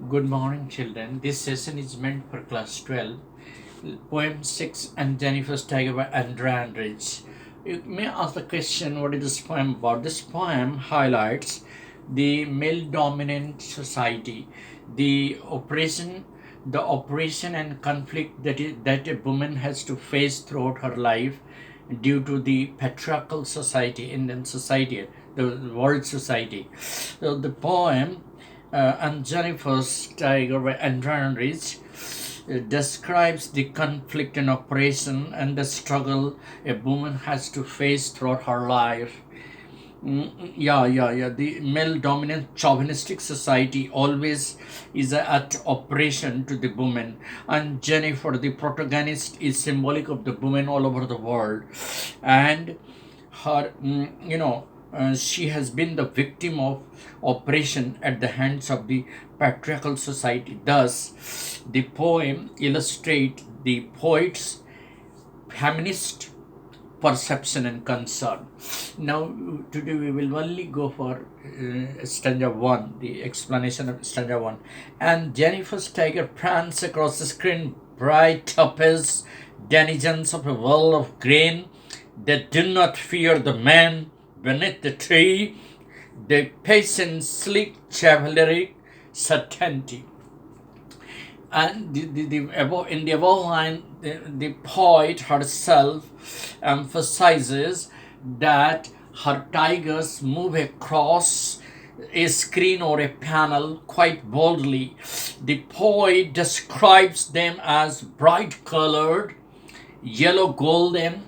Good morning, children. This session is meant for class 12. Poem 6 and Jennifer's Tiger by Adrienne Rich. You may ask the question, what is this poem about? This poem highlights the male dominant society, the oppression and conflict that a woman has to face throughout her life due to the patriarchal society, Indian society, the world society. So the poem and Jennifer's Tiger by Adrienne Rich describes the conflict and oppression and the struggle a woman has to face throughout her life. Yeah. The male dominant chauvinistic society always is at oppression to the woman, and Jennifer, the protagonist, is symbolic of the women all over the world, and her, she has been the victim of oppression at the hands of the patriarchal society. Thus, the poem illustrates the poet's feminist perception and concern. Now, today we will only go for stanza 1, the explanation of stanza 1. And Jennifer's tiger prance across the screen, bright topaz, denizens of a world of grain that do not fear the man beneath the tree, the patient, sleek, chivalric certainty. And in the above line, the poet herself emphasizes that her tigers move across a screen or a panel quite boldly. The poet describes them as bright colored, yellow golden,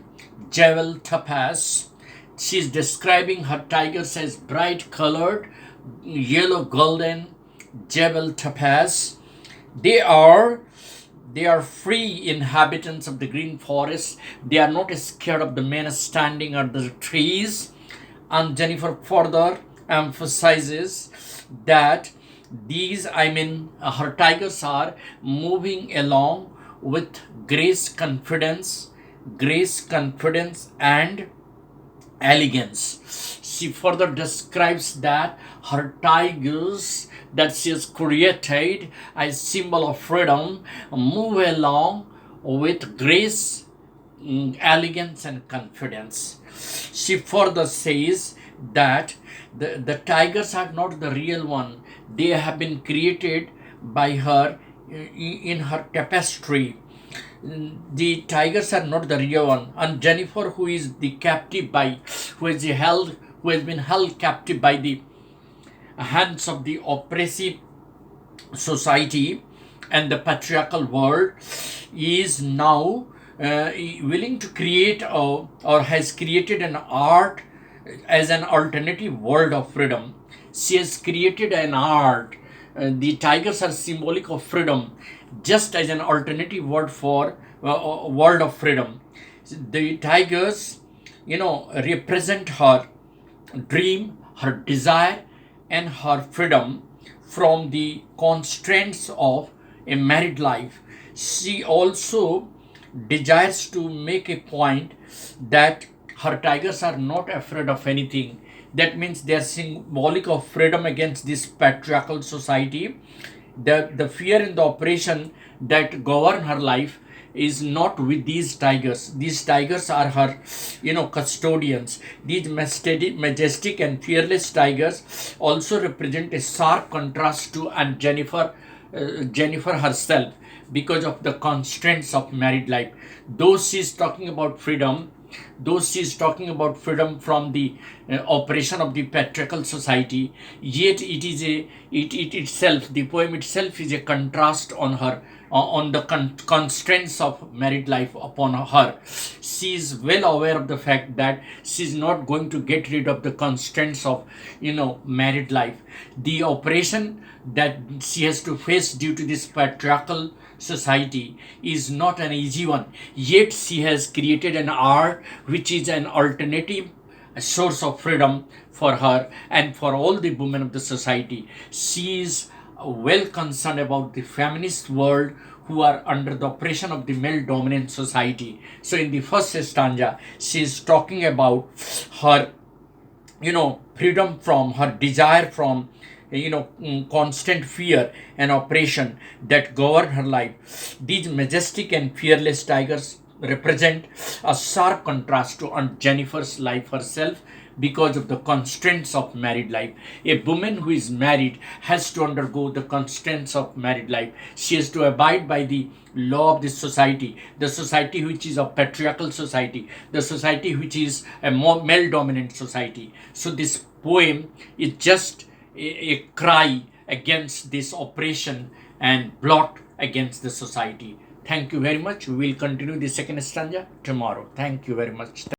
jewel topaz. She's describing her tigers as bright colored, yellow golden, jewel topaz. They are free inhabitants of the green forest. They are not scared of the men standing under the trees. And Jennifer further emphasizes that her tigers are moving along with grace, confidence, and elegance. She further describes that her tigers that she has created as symbol of freedom move along with grace, elegance, and confidence. She further says that the tigers are not the real one. They have been created by her in her tapestry. The tigers are not the real one, and Jennifer, who is the captive by, who has been held captive by the hands of the oppressive society and the patriarchal world, is now willing to create or has created an art as an alternative world of freedom. She has created an art. The tigers are symbolic of freedom, just as an alternative word for world of freedom. The tigers, represent her dream, her desire, and her freedom from the constraints of a married life. She also desires to make a point that her tigers are not afraid of anything. That means they are symbolic of freedom against this patriarchal society. The fear and the oppression that govern her life is not with these tigers. These tigers are her, custodians. These majestic and fearless tigers also represent a sharp contrast to and Jennifer herself, because of the constraints of married life. Though she's talking about freedom, from the operation of the patriarchal society, yet it itself, the poem itself, is a contrast on her, on the constraints of married life upon her. She is well aware of the fact that she is not going to get rid of the constraints of, married life. The operation that she has to face due to this patriarchal society is not an easy one. Yet she has created an art which is an alternative source of freedom for her and for all the women of the society. She is well concerned about the feminist world who are under the oppression of the male dominant society. So in the first stanza, she is talking about her, freedom from her desire from constant fear and oppression that govern her life. These majestic and fearless tigers represent a sharp contrast to Aunt Jennifer's life herself because of the constraints of married life. A woman who is married has to undergo the constraints of married life. She has to abide by the law of this society, the society which is a patriarchal society, the society which is a more male dominant society. So this poem is just a cry against this oppression and blot against the society. Thank you very much. We will continue the second stanza tomorrow. Thank you very much.